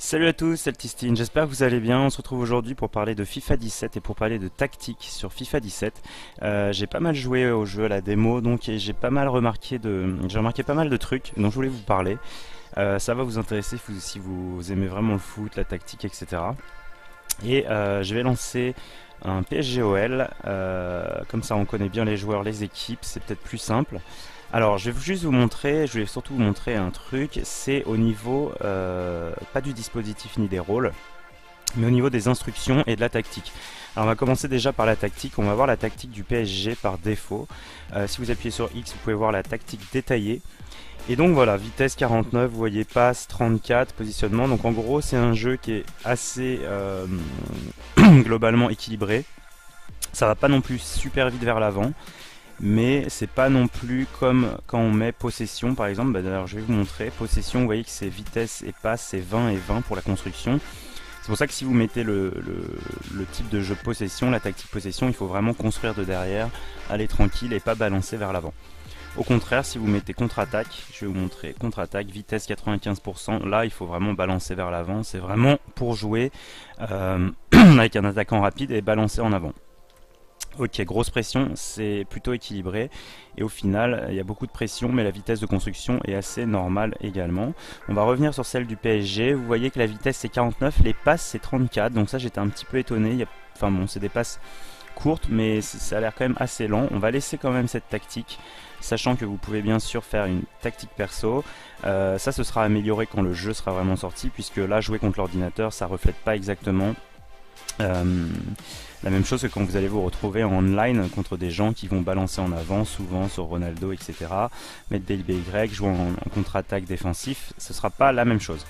Salut à tous, c'est Altistine, j'espère que vous allez bien. On se retrouve aujourd'hui pour parler de FIFA 17 et pour parler de tactique sur FIFA 17. J'ai pas mal joué au jeu, à la démo, donc et j'ai remarqué pas mal de trucs dont je voulais vous parler. Ça va vous intéresser si vous aimez vraiment le foot, la tactique, etc. Je vais lancer un PSGOL, comme ça on connaît bien les joueurs, les équipes, c'est peut-être plus simple. Alors, je vais juste vous montrer, je vais surtout vous montrer un truc, c'est au niveau, pas du dispositif ni des rôles, mais au niveau des instructions et de la tactique. Alors, on va commencer déjà par la tactique, on va voir la tactique du PSG par défaut. Si vous appuyez sur X, vous pouvez voir la tactique détaillée. Et donc voilà, vitesse 49, vous voyez passe 34, positionnement. Donc en gros, c'est un jeu qui est assez globalement équilibré. Ça va pas non plus super vite vers l'avant. Mais c'est pas non plus comme quand on met possession par exemple. D'ailleurs je vais vous montrer possession, vous voyez que c'est vitesse et passe, c'est 20 et 20 pour la construction. C'est pour ça que si vous mettez le type de jeu possession, la tactique possession, il faut vraiment construire de derrière, aller tranquille et pas balancer vers l'avant. Au contraire, si vous mettez contre-attaque, je vais vous montrer contre-attaque, vitesse 95%, là il faut vraiment balancer vers l'avant, c'est vraiment pour jouer avec un attaquant rapide et balancer en avant. Ok, grosse pression, c'est plutôt équilibré et au final il y a beaucoup de pression mais la vitesse de construction est assez normale également. On va revenir sur celle du PSG, vous voyez que la vitesse c'est 49, les passes c'est 34, donc ça j'étais un petit peu étonné, enfin bon c'est des passes courtes mais ça a l'air quand même assez lent. On va laisser quand même cette tactique, sachant que vous pouvez bien sûr faire une tactique perso. Ça ce sera amélioré quand le jeu sera vraiment sorti, puisque là jouer contre l'ordinateur ça reflète pas exactement la même chose que quand vous allez vous retrouver en online contre des gens qui vont balancer en avant, souvent sur Ronaldo, etc. Mettre des LBY, jouer en contre-attaque défensif, ce sera pas la même chose.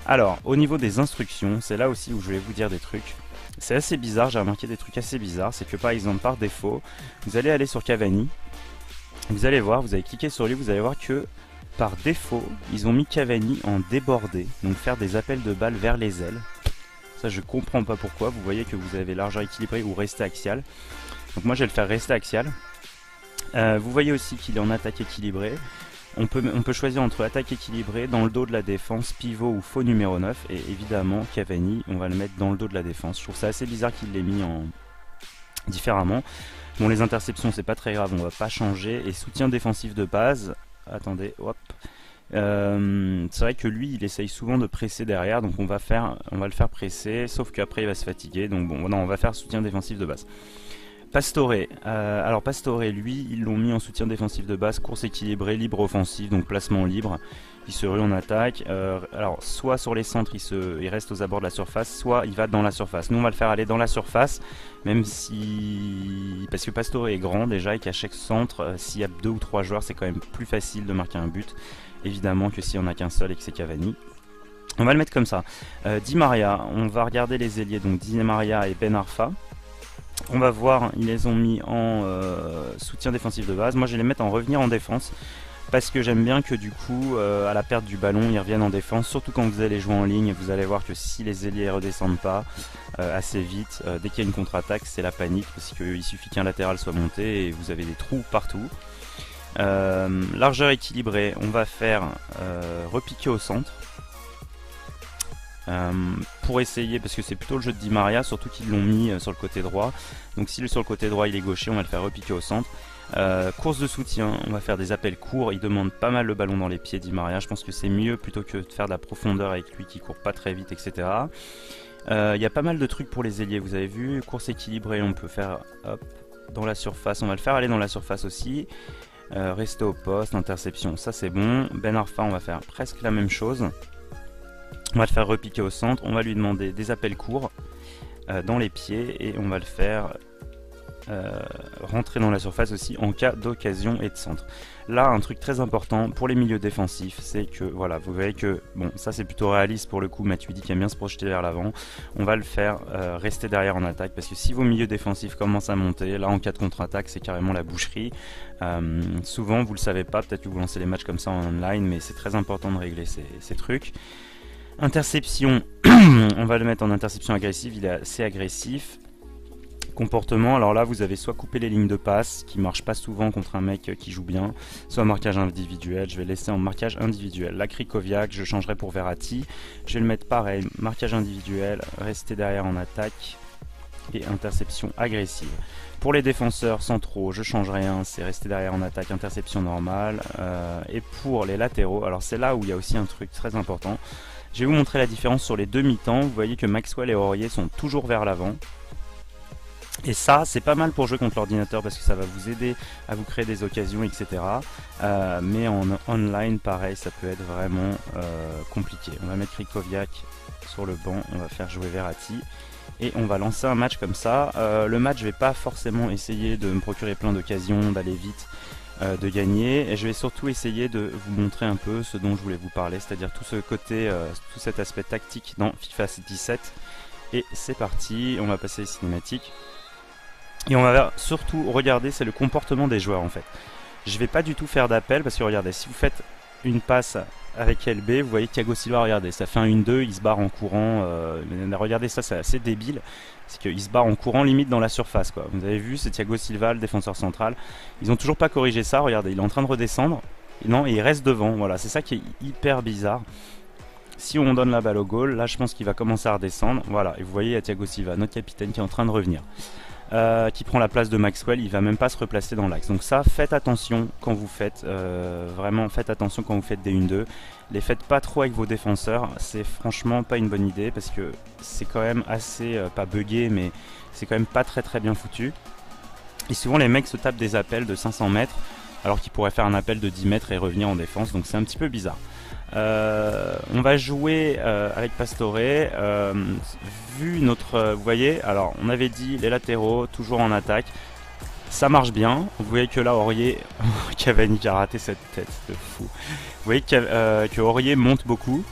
Alors, au niveau des instructions, c'est là aussi où je vais vous dire des trucs. C'est assez bizarre, j'ai remarqué des trucs assez bizarres. C'est que par exemple, par défaut, vous allez aller sur Cavani, vous allez voir, vous allez cliquer sur lui, vous allez voir que par défaut, ils ont mis Cavani en débordé, donc faire des appels de balles vers les ailes. Ça je comprends pas pourquoi, vous voyez que vous avez largeur équilibrée ou rester axial. Donc moi je vais le faire rester axial. Vous voyez aussi qu'il est en attaque équilibrée. On peut choisir entre attaque équilibrée, dans le dos de la défense, pivot ou faux numéro 9. Et évidemment Cavani, on va le mettre dans le dos de la défense. Je trouve ça assez bizarre qu'il l'ait mis en différemment. Bon, les interceptions c'est pas très grave, on va pas changer. Et soutien défensif de base, attendez, hop. C'est vrai que lui il essaye souvent de presser derrière, donc on va le faire presser, sauf qu'après il va se fatiguer, donc bon non, on va faire soutien défensif de base. Pastore, alors Pastore lui ils l'ont mis en soutien défensif de base, course équilibrée, libre offensif, donc placement libre, il se rue en attaque, alors soit sur les centres il reste aux abords de la surface, soit il va dans la surface. Nous on va le faire aller dans la surface, même si, parce que Pastore est grand déjà et qu'à chaque centre, s'il y a 2 ou 3 joueurs c'est quand même plus facile de marquer un but, évidemment que si on n'a qu'un seul et que c'est Cavani. On va le mettre comme ça. Di Maria, on va regarder les ailiers, donc Di Maria et Ben Arfa. On va voir, ils les ont mis en soutien défensif de base. Moi je vais les mettre en revenir en défense, parce que j'aime bien que du coup, à la perte du ballon, ils reviennent en défense. Surtout quand vous allez jouer en ligne, vous allez voir que si les ailiers ne redescendent pas assez vite, dès qu'il y a une contre-attaque, c'est la panique, parce qu'il suffit qu'un latéral soit monté et vous avez des trous partout. Largeur équilibrée, on va faire repiquer au centre pour essayer, parce que c'est plutôt le jeu de Di Maria, surtout qu'ils l'ont mis sur le côté droit, donc si sur le côté droit il est gaucher, on va le faire repiquer au centre. Course de soutien, on va faire des appels courts, il demande pas mal le ballon dans les pieds Di Maria, je pense que c'est mieux plutôt que de faire de la profondeur avec lui qui court pas très vite, etc. Y a pas mal de trucs pour les ailiers, vous avez vu, course équilibrée, on peut faire hop, dans la surface, on va le faire aller dans la surface aussi. Rester au poste, interception, ça c'est bon. Ben Arfa, on va faire presque la même chose. On va le faire repiquer au centre, on va lui demander des appels courts dans les pieds et on va le faire rentrer dans la surface aussi en cas d'occasion et de centre. Là, un truc très important pour les milieux défensifs, c'est que voilà, vous voyez que bon, ça c'est plutôt réaliste pour le coup. Matuidi qui aime bien se projeter vers l'avant, on va le faire rester derrière en attaque, parce que si vos milieux défensifs commencent à monter, là en cas de contre-attaque, c'est carrément la boucherie. Souvent, vous le savez pas, peut-être que vous lancez les matchs comme ça en online, mais c'est très important de régler ces trucs. Interception, on va le mettre en interception agressive, il est assez agressif. Comportement, alors là vous avez soit coupé les lignes de passe, qui marche pas souvent contre un mec qui joue bien, soit marquage individuel. Je vais laisser en marquage individuel. La Krikoviak, je changerai pour Verratti. Je vais le mettre pareil, marquage individuel, rester derrière en attaque et interception agressive. Pour les défenseurs centraux, je change rien, c'est rester derrière en attaque, interception normale. Et pour les latéraux, alors c'est là où il y a aussi un truc très important. Je vais vous montrer la différence sur les deux mi-temps. Vous voyez que Maxwell et Aurier sont toujours vers l'avant. Et ça, c'est pas mal pour jouer contre l'ordinateur parce que ça va vous aider à vous créer des occasions, etc. Mais en online, pareil, ça peut être vraiment compliqué. On va mettre Krikoviak sur le banc, on va faire jouer Verratti. Et on va lancer un match comme ça. Le match, je vais pas forcément essayer de me procurer plein d'occasions, d'aller vite, de gagner. Et je vais surtout essayer de vous montrer un peu ce dont je voulais vous parler, c'est-à-dire tout ce côté, tout cet aspect tactique dans FIFA 17. Et c'est parti, on va passer les cinématiques. Et on va surtout regarder, c'est le comportement des joueurs en fait. Je vais pas du tout faire d'appel parce que regardez, si vous faites une passe avec LB, vous voyez Thiago Silva, regardez, ça fait un 1-2, il se barre en courant. Regardez ça, c'est assez débile. C'est qu'il se barre en courant limite dans la surface, quoi. Vous avez vu, c'est Thiago Silva, le défenseur central. Ils ont toujours pas corrigé ça, regardez, il est en train de redescendre. Non, et il reste devant, voilà, c'est ça qui est hyper bizarre. Si on donne la balle au goal, là je pense qu'il va commencer à redescendre. Voilà, et vous voyez, il y a Thiago Silva, notre capitaine, qui est en train de revenir. Qui prend la place de Maxwell, il va même pas se replacer dans l'axe. Donc ça, faites attention quand vous faites, vraiment faites attention quand vous faites des 1-2. Les faites pas trop avec vos défenseurs, c'est franchement pas une bonne idée parce que c'est quand même assez, pas buggé, mais c'est quand même pas très bien foutu. Et souvent les mecs se tapent des appels de 500 mètres alors qu'ils pourraient faire un appel de 10 mètres et revenir en défense, donc c'est un petit peu bizarre. On va jouer avec Pastore. Vu notre, vous voyez, alors on avait dit les latéraux toujours en attaque, ça marche bien. Vous voyez que là Aurier, Cavani qui a raté cette tête de fou. Vous voyez que Aurier monte beaucoup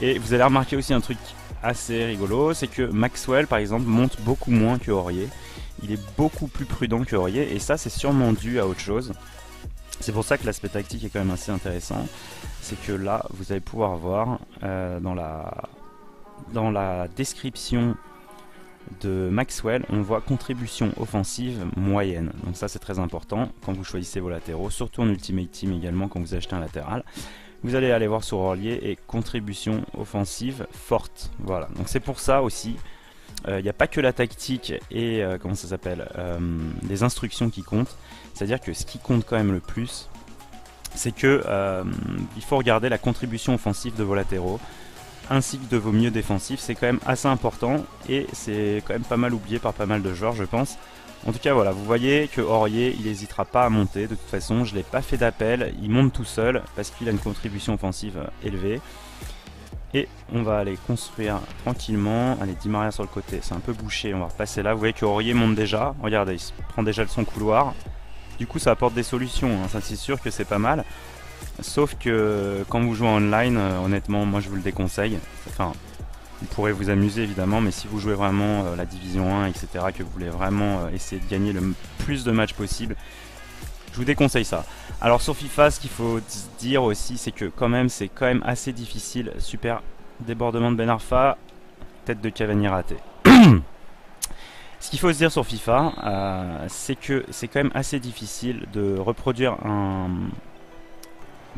et vous allez remarquer aussi un truc assez rigolo, c'est que Maxwell par exemple monte beaucoup moins que Aurier. Il est beaucoup plus prudent que Aurier et ça c'est sûrement dû à autre chose. C'est pour ça que l'aspect tactique est quand même assez intéressant. C'est que là, vous allez pouvoir voir dans la description de Maxwell, on voit contribution offensive moyenne. Donc ça, c'est très important quand vous choisissez vos latéraux, surtout en Ultimate Team également quand vous achetez un latéral. Vous allez aller voir sur Aurier et contribution offensive forte. Voilà, donc c'est pour ça aussi. Il n'y a pas que la tactique et comment ça s'appelle, les instructions qui comptent. C'est-à-dire que ce qui compte quand même le plus, c'est que il faut regarder la contribution offensive de vos latéraux ainsi que de vos milieux défensifs. C'est quand même assez important et c'est quand même pas mal oublié par pas mal de joueurs, je pense. En tout cas, voilà, vous voyez que Aurier, il n'hésitera pas à monter. De toute façon, je ne l'ai pas fait d'appel, il monte tout seul parce qu'il a une contribution offensive élevée. Et on va aller construire tranquillement. Allez, Di Maria sur le côté, c'est un peu bouché, on va repasser là. Vous voyez que Aurier monte déjà, regardez, il prend déjà son couloir. Du coup ça apporte des solutions, hein. Ça c'est sûr que c'est pas mal. Sauf que quand vous jouez en online, honnêtement moi je vous le déconseille. Enfin, vous pourrez vous amuser évidemment, mais si vous jouez vraiment la Division 1, etc., que vous voulez vraiment essayer de gagner le plus de matchs possible, je vous déconseille ça. Alors sur FIFA, ce qu'il faut dire aussi, c'est que c'est quand même assez difficile. Super débordement de Ben Arfa, tête de Cavani ratée. Ce qu'il faut se dire sur FIFA, c'est que c'est quand même assez difficile de reproduire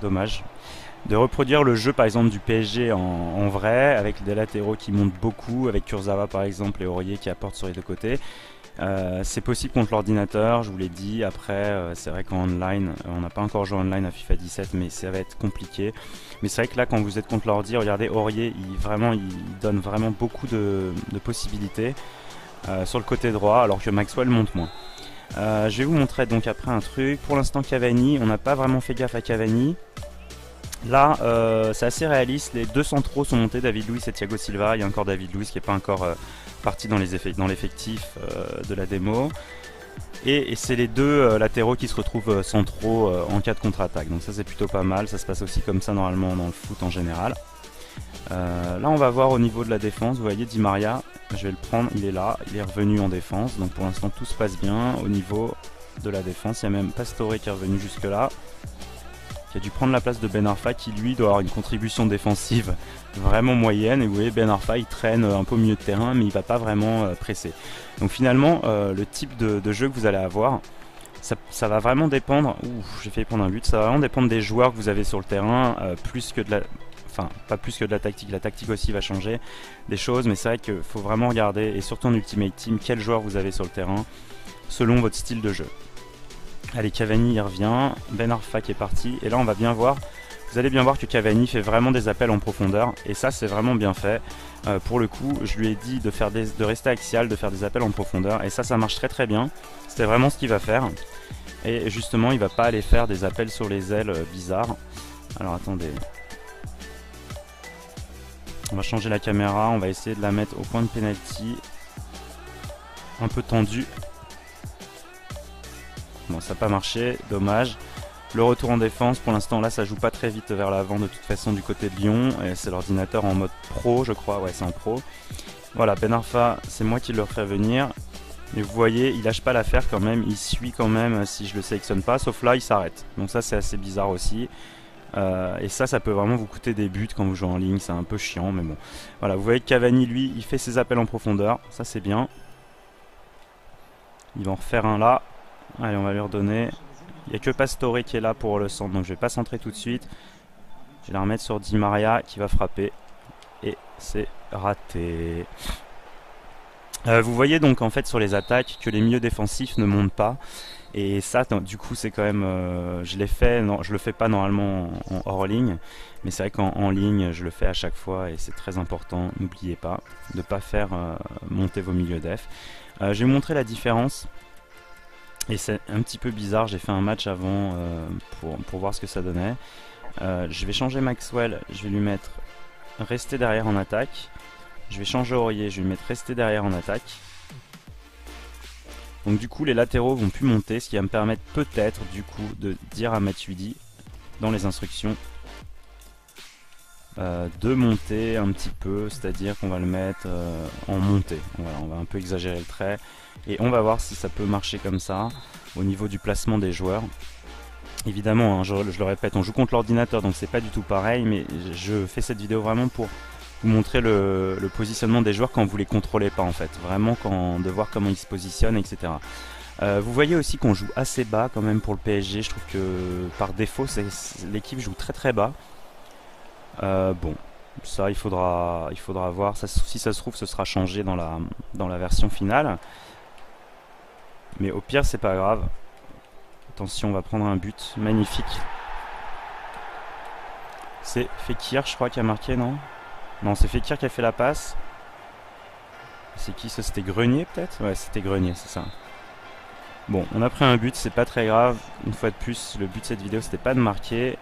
de reproduire le jeu par exemple du PSG en vrai, avec des latéraux qui montent beaucoup, avec Kurzawa par exemple et Aurier qui apportent sur les deux côtés. C'est possible contre l'ordinateur, je vous l'ai dit. Après, c'est vrai qu'en online, on n'a pas encore joué online à FIFA 17, mais ça va être compliqué. Mais c'est vrai que là, quand vous êtes contre l'ordi, regardez, Aurier, il donne vraiment beaucoup de possibilités sur le côté droit, alors que Maxwell monte moins. Je vais vous montrer donc après un truc. Pour l'instant, Cavani, on n'a pas vraiment fait gaffe à Cavani. Là, c'est assez réaliste. Les deux centraux sont montés, David Luiz et Thiago Silva. Il y a encore David Luiz qui n'est pas encore parti dans l'effectif de la démo. Et c'est les deux latéraux qui se retrouvent centraux en cas de contre-attaque. Donc ça c'est plutôt pas mal. Ça se passe aussi comme ça normalement dans le foot en général. Là on va voir au niveau de la défense. Vous voyez Di Maria, je vais le prendre, il est là. Il est revenu en défense. Donc pour l'instant tout se passe bien au niveau de la défense. Il y a même Pastore qui est revenu jusque là. qui a dû prendre la place de Ben Arfa, qui lui doit avoir une contribution défensive vraiment moyenne. Et vous voyez, Ben Arfa il traîne un peu au milieu de terrain, mais il va pas vraiment presser. Donc finalement, le type de jeu que vous allez avoir, ça va vraiment dépendre. Ouh, j'ai failli prendre un but. Ça va vraiment dépendre des joueurs que vous avez sur le terrain, plus que de la. Enfin, pas plus que de la tactique. La tactique aussi va changer des choses, mais c'est vrai qu'il faut vraiment regarder, et surtout en Ultimate Team, quel joueur vous avez sur le terrain, selon votre style de jeu. Allez, Cavani il revient, Ben Arfa qui est parti, et là on va bien voir. Vous allez bien voir que Cavani fait vraiment des appels en profondeur, et ça c'est vraiment bien fait. Pour le coup, je lui ai dit de rester axial, de faire des appels en profondeur, et ça marche très très bien. C'était vraiment ce qu'il va faire. Et justement, il va pas aller faire des appels sur les ailes bizarres. Alors attendez. On va changer la caméra, on va essayer de la mettre au point de penalty. Un peu tendu. Bon, ça n'a pas marché, dommage. Le retour en défense, pour l'instant là ça joue pas très vite vers l'avant de toute façon du côté de Lyon. Et c'est l'ordinateur en mode pro je crois, ouais c'est en pro. Voilà, Ben Arfa, c'est moi qui le refais venir. Et vous voyez, il lâche pas l'affaire quand même, il suit quand même si je le sélectionne pas, sauf là il s'arrête. Donc ça c'est assez bizarre aussi. Et ça peut vraiment vous coûter des buts quand vous jouez en ligne, c'est un peu chiant mais bon. Voilà, vous voyez que Cavani lui, il fait ses appels en profondeur, ça c'est bien. Il va en refaire un là. Allez, on va lui redonner. Il n'y a que Pastore qui est là pour le centre, donc je vais pas centrer tout de suite. Je vais la remettre sur Di Maria qui va frapper. Et c'est raté. Vous voyez donc en fait sur les attaques que les milieux défensifs ne montent pas. Et ça, du coup, c'est quand même... je l'ai fait, non, je le fais pas normalement en hors ligne. Mais c'est vrai qu'en ligne, je le fais à chaque fois et c'est très important. N'oubliez pas de ne pas faire monter vos milieux def. Je vais vous montrer la différence. Et c'est un petit peu bizarre, j'ai fait un match avant pour voir ce que ça donnait. Je vais changer Maxwell, je vais lui mettre rester derrière en attaque. Je vais changer Aurier, je vais lui mettre rester derrière en attaque. Donc du coup les latéraux vont plus monter, ce qui va me permettre peut-être du coup de dire à Matuidi dans les instructions de monter un petit peu, c'est-à-dire qu'on va le mettre en montée. Voilà, on va un peu exagérer le trait et on va voir si ça peut marcher comme ça au niveau du placement des joueurs. Évidemment, hein, je le répète, on joue contre l'ordinateur donc c'est pas du tout pareil, mais je fais cette vidéo vraiment pour vous montrer le positionnement des joueurs quand vous les contrôlez pas en fait, vraiment de voir comment ils se positionnent, etc. Vous voyez aussi qu'on joue assez bas quand même pour le PSG, je trouve que par défaut l'équipe joue très très bas. Bon, ça il faudra voir, ça, si ça se trouve ce sera changé dans la version finale. Mais au pire c'est pas grave. Attention, on va prendre un but magnifique. C'est Fekir je crois qui a marqué, non? Non, c'est Fekir qui a fait la passe. C'est qui ça? C'était Grenier peut-être? Ouais, c'était Grenier, c'est ça. Bon, on a pris un but, c'est pas très grave. Une fois de plus, le but de cette vidéo c'était pas de marquer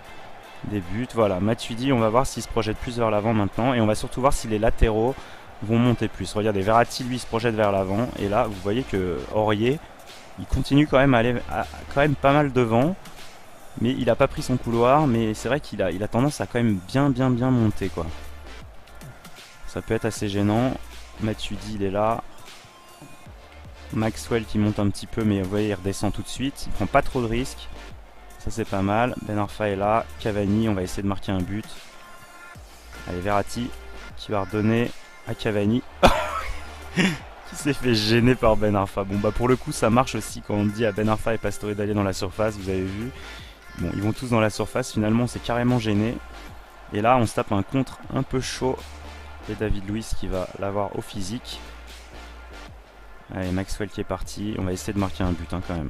des buts. Voilà, Matuidi, on va voir s'il se projette plus vers l'avant maintenant. Et on va surtout voir si les latéraux vont monter plus. Regardez, Verratti lui se projette vers l'avant. Et là, vous voyez que Aurier, il continue quand même à aller quand même pas mal devant. Mais il a pas pris son couloir. Mais c'est vrai qu'il a tendance à quand même bien monter quoi. Ça peut être assez gênant. Matuidi il est là. Maxwell qui monte un petit peu mais vous voyez il redescend tout de suite. Il prend pas trop de risques. Ça c'est pas mal. Ben Arfa est là. Cavani, on va essayer de marquer un but. Allez, Verratti qui va redonner à Cavani. Qui s'est fait gêner par Ben Arfa. Bon bah pour le coup ça marche aussi quand on dit à Ben Arfa et Pastore d'aller dans la surface, vous avez vu. Bon, ils vont tous dans la surface, finalement c'est carrément gêné. Et là on se tape un contre un peu chaud. Et David Luiz qui va l'avoir au physique. Allez, Maxwell qui est parti. On va essayer de marquer un but hein, quand même.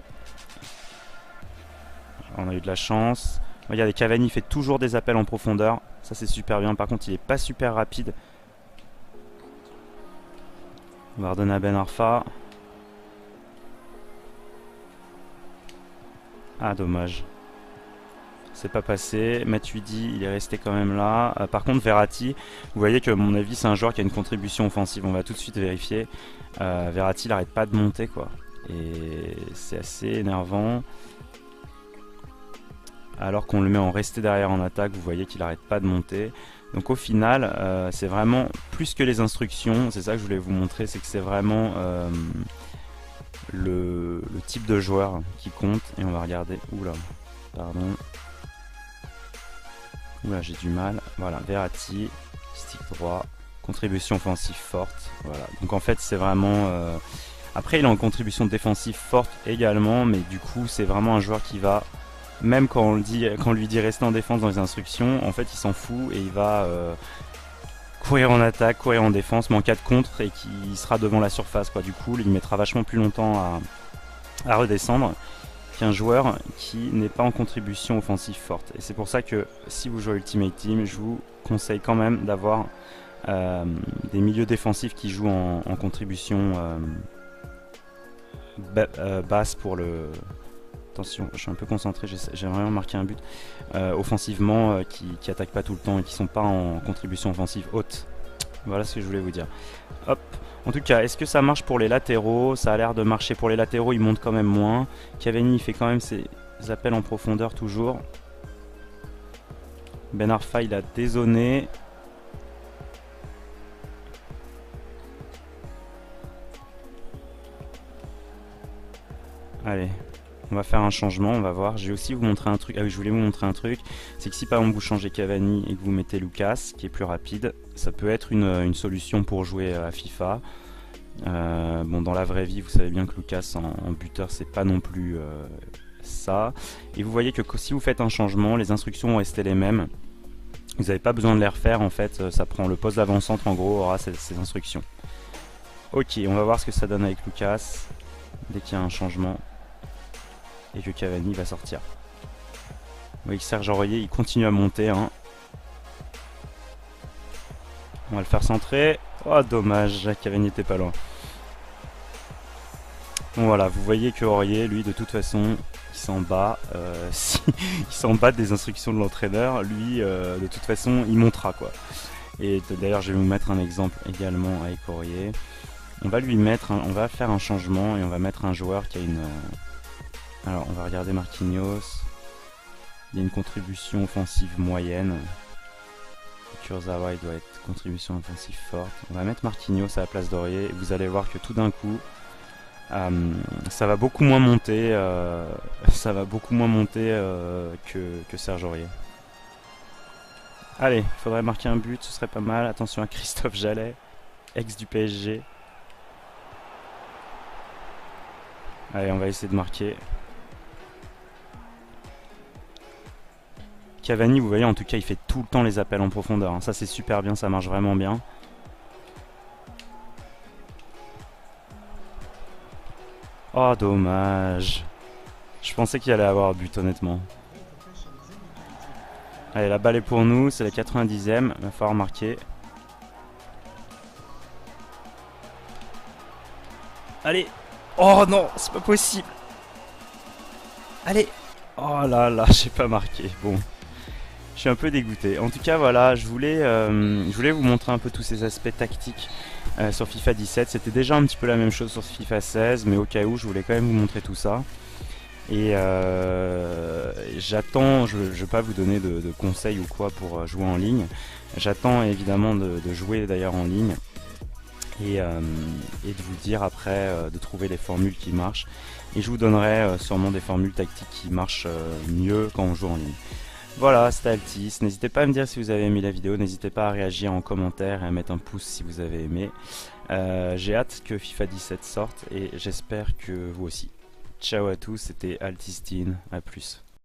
On a eu de la chance. Regardez, Cavani fait toujours des appels en profondeur. Ça c'est super bien. Par contre il n'est pas super rapide. On va redonner à Ben Arfa. Ah dommage. C'est pas passé. Matuidi il est resté quand même là. Par contre Verratti, vous voyez que à mon avis c'est un joueur qui a une contribution offensive. On va tout de suite vérifier. Verratti il n'arrête pas de monter quoi. Et c'est assez énervant. Alors qu'on le met en resté derrière en attaque, vous voyez qu'il n'arrête pas de monter. Donc au final, c'est vraiment plus que les instructions. C'est ça que je voulais vous montrer, c'est que c'est vraiment le type de joueur qui compte. Et on va regarder. Oula, pardon. Oula, j'ai du mal. Voilà, Verratti, stick droit, contribution offensive forte. Voilà, donc en fait c'est vraiment... Après il est en contribution défensive forte également, mais du coup c'est vraiment un joueur qui va... Même quand on lui dit rester en défense dans les instructions, en fait il s'en fout et il va courir en attaque, courir en défense, mais en cas de contre et qui sera devant la surface, quoi. Du coup il mettra vachement plus longtemps à redescendre qu'un joueur qui n'est pas en contribution offensive forte. Et c'est pour ça que si vous jouez Ultimate Team, je vous conseille quand même d'avoir des milieux défensifs qui jouent en contribution basse pour le... Attention, je suis un peu concentré, j'ai vraiment marqué un but. Offensivement, qui attaquent pas tout le temps et qui sont pas en contribution offensive haute. Voilà ce que je voulais vous dire. Hop. En tout cas, est-ce que ça marche pour les latéraux? Ça a l'air de marcher pour les latéraux, il monte quand même moins. Cavani fait quand même ses appels en profondeur toujours. Ben Arfa il a dézonné. Allez, on va faire un changement, on va voir. Je vais aussi vous montrer un truc. Ah oui, je voulais vous montrer un truc. C'est que si par exemple vous changez Cavani et que vous mettez Lucas, qui est plus rapide, ça peut être une solution pour jouer à FIFA. Bon, dans la vraie vie, vous savez bien que Lucas en buteur, c'est pas non plus ça. Et vous voyez que si vous faites un changement, les instructions vont rester les mêmes. Vous n'avez pas besoin de les refaire, en fait. Ça prend le poste d'avant-centre, en gros, aura ces instructions. Ok, on va voir ce que ça donne avec Lucas dès qu'il y a un changement et que Cavani va sortir. Vous voyez que Serge Aurier, il continue à monter. Hein. On va le faire centrer. Oh, dommage, Cavani n'était pas loin. Bon, voilà, vous voyez que Aurier, lui, de toute façon, il s'en bat. Il s'en bat des instructions de l'entraîneur. Lui, de toute façon, il montera, quoi. Et d'ailleurs, je vais vous mettre un exemple également avec Aurier. On va lui mettre, on va faire un changement et on va mettre un joueur qui a une... Alors, on va regarder Marquinhos. Il y a une contribution offensive moyenne. Kurzawa, il doit être contribution offensive forte. On va mettre Marquinhos à la place d'Aurier. Et vous allez voir que tout d'un coup, ça va beaucoup moins monter. Que Serge Aurier. Allez, il faudrait marquer un but, ce serait pas mal. Attention à Christophe Jallet, ex du PSG. Allez, on va essayer de marquer. Cavani, vous voyez, en tout cas, il fait tout le temps les appels en profondeur. Hein. Ça, c'est super bien, ça marche vraiment bien. Oh, dommage. Je pensais qu'il allait avoir but, honnêtement. Allez, la balle est pour nous, c'est la 90e. Il va falloir marquer. Allez. Oh non, c'est pas possible. Allez. Oh là là, j'ai pas marqué. Bon. Je suis un peu dégoûté. En tout cas, voilà, je voulais vous montrer un peu tous ces aspects tactiques sur FIFA 17. C'était déjà un petit peu la même chose sur FIFA 16, mais au cas où, je voulais quand même vous montrer tout ça. Et j'attends, je ne vais pas vous donner de conseils ou quoi pour jouer en ligne. J'attends évidemment de jouer d'ailleurs en ligne et de vous dire après de trouver les formules qui marchent. Et je vous donnerai sûrement des formules tactiques qui marchent mieux quand on joue en ligne. Voilà, c'était Altis. N'hésitez pas à me dire si vous avez aimé la vidéo. N'hésitez pas à réagir en commentaire et à mettre un pouce si vous avez aimé. J'ai hâte que FIFA 17 sorte et j'espère que vous aussi. Ciao à tous, c'était Altistine. À plus.